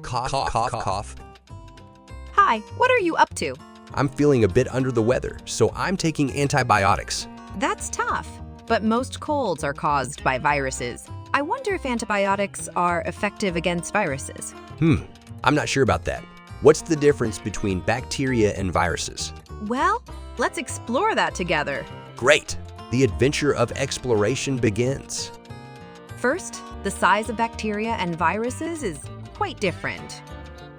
Cough, cough, cough. Hi, what are you up to? I'm feeling a bit under the weather, so I'm taking antibiotics. That's tough, but most colds are caused by viruses. I wonder if antibiotics are effective against viruses. I'm not sure about that. What's the difference between bacteria and viruses? Well, let's explore that together. Great! The adventure of exploration begins. First, the size of bacteria and viruses is quite different.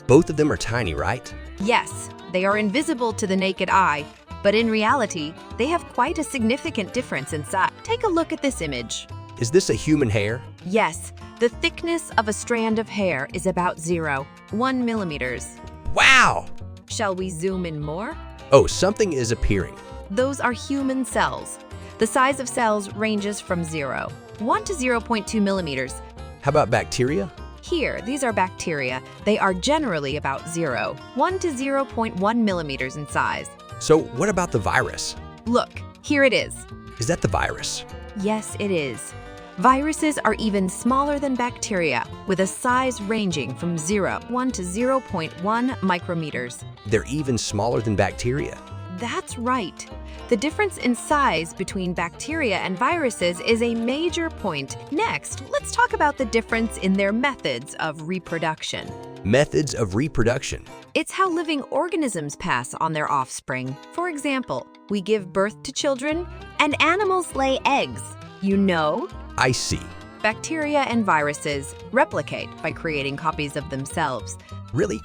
Both of them are tiny, right? Yes, they are invisible to the naked eye, but in reality, they have quite a significant difference in size. Take a look at this image. Is this a human hair? Yes, the thickness of a strand of hair is about 0.1 millimeters. Wow! Shall we zoom in more? Oh, something is appearing. Those are human cells. The size of cells ranges from 0.1 to 0.2 millimeters. How about bacteria? Here, these are bacteria. They are generally about 0.1 to 0.1 millimeters in size. So what about the virus? Look, here it is. Is that the virus? Yes, it is. Viruses are even smaller than bacteria, with a size ranging from 0.1 to 0.1 micrometers. They're even smaller than bacteria. That's right. The difference in size between bacteria and viruses is a major point. Next, let's talk about the difference in their methods of reproduction. Methods of reproduction. It's how living organisms pass on their offspring. For example, we give birth to children, and animals lay eggs. You know? I see. Bacteria and viruses replicate by creating copies of themselves. Really?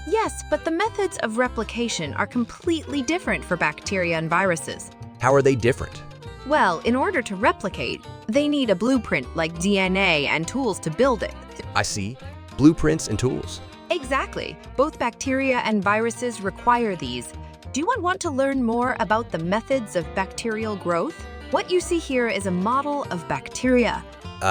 Yes, but the methods of replication are completely different for bacteria and viruses. How are they different? Well, in order to replicate, they need a blueprint like DNA and tools to build it. I see. Blueprints and tools. Exactly. Both bacteria and viruses require these. Do you want to learn more about the methods of bacterial growth? What you see here is a model of bacteria.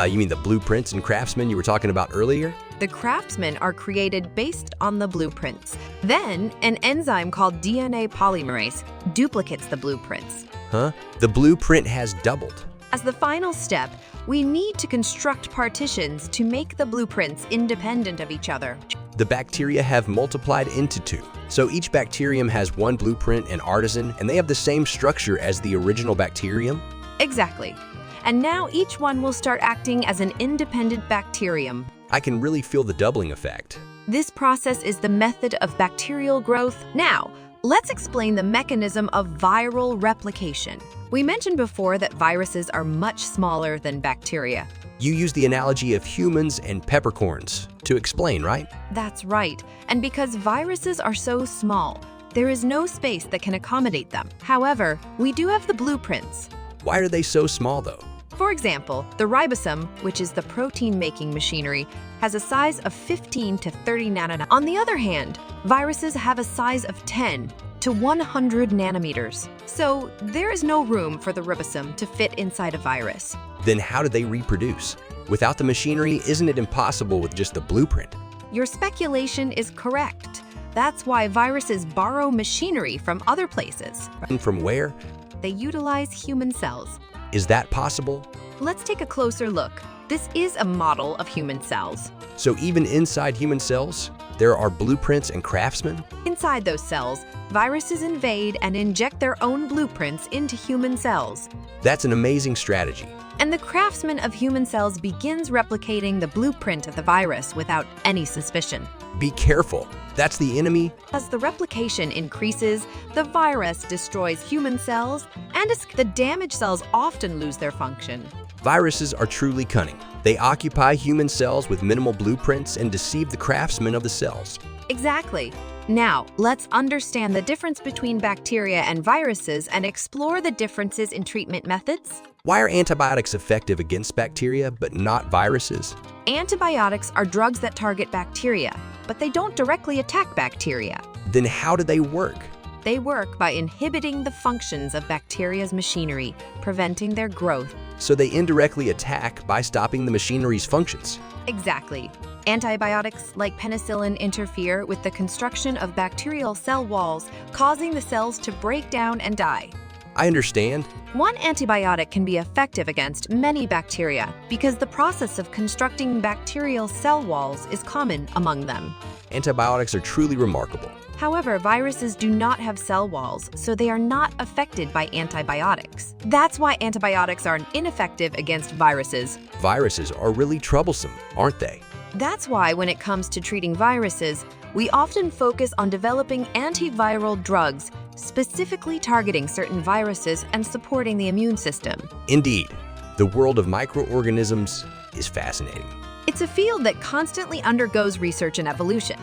You mean the blueprints and craftsmen you were talking about earlier? The craftsmen are created based on the blueprints. Then, an enzyme called DNA polymerase duplicates the blueprints. Huh? The blueprint has doubled. As the final step, we need to construct partitions to make the blueprints independent of each other. The bacteria have multiplied into two. So each bacterium has one blueprint and artisan, and they have the same structure as the original bacterium? Exactly. And now each one will start acting as an independent bacterium. I can really feel the doubling effect. This process is the method of bacterial growth. Now, let's explain the mechanism of viral replication. We mentioned before that viruses are much smaller than bacteria. You use the analogy of humans and peppercorns to explain, right? That's right. And because viruses are so small, there is no space that can accommodate them. However, we do have the blueprints. Why are they so small, though? For example, the ribosome, which is the protein-making machinery, has a size of 15 to 30 nanometers. On the other hand, viruses have a size of 10 to 100 nanometers. So there is no room for the ribosome to fit inside a virus. Then how do they reproduce? Without the machinery, isn't it impossible with just the blueprint? Your speculation is correct. That's why viruses borrow machinery from other places. And from where? They utilize human cells. Is that possible? Let's take a closer look. This is a model of human cells. So even inside human cells, there are blueprints and craftsmen? Inside those cells, viruses invade and inject their own blueprints into human cells. That's an amazing strategy. And the craftsman of human cells begins replicating the blueprint of the virus without any suspicion. Be careful. That's the enemy. As the replication increases, the virus destroys human cells, and the damaged cells often lose their function. Viruses are truly cunning. They occupy human cells with minimal blueprints and deceive the craftsmen of the cells. Exactly. Now, let's understand the difference between bacteria and viruses and explore the differences in treatment methods. Why are antibiotics effective against bacteria but not viruses? Antibiotics are drugs that target bacteria, but they don't directly attack bacteria. Then how do they work? They work by inhibiting the functions of bacteria's machinery, preventing their growth. So they indirectly attack by stopping the machinery's functions. Exactly. Antibiotics like penicillin interfere with the construction of bacterial cell walls, causing the cells to break down and die. I understand. One antibiotic can be effective against many bacteria because the process of constructing bacterial cell walls is common among them. Antibiotics are truly remarkable. However, viruses do not have cell walls, so they are not affected by antibiotics. That's why antibiotics are ineffective against viruses. Viruses are really troublesome, aren't they? That's why when it comes to treating viruses, we often focus on developing antiviral drugs, specifically targeting certain viruses and supporting the immune system. Indeed, the world of microorganisms is fascinating. It's a field that constantly undergoes research and evolution,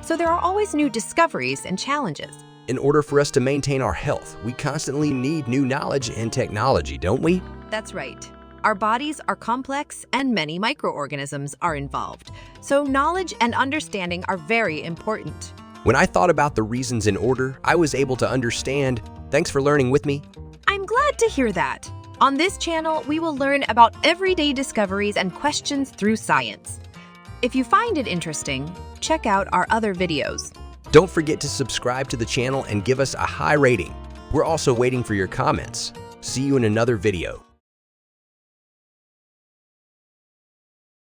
so there are always new discoveries and challenges. In order for us to maintain our health, we constantly need new knowledge and technology, don't we? That's right. Our bodies are complex and many microorganisms are involved, so knowledge and understanding are very important. When I thought about the reasons in order, I was able to understand. Thanks for learning with me. I'm glad to hear that. On this channel, we will learn about everyday discoveries and questions through science. If you find it interesting, check out our other videos. Don't forget to subscribe to the channel and give us a high rating. We're also waiting for your comments. See you in another video.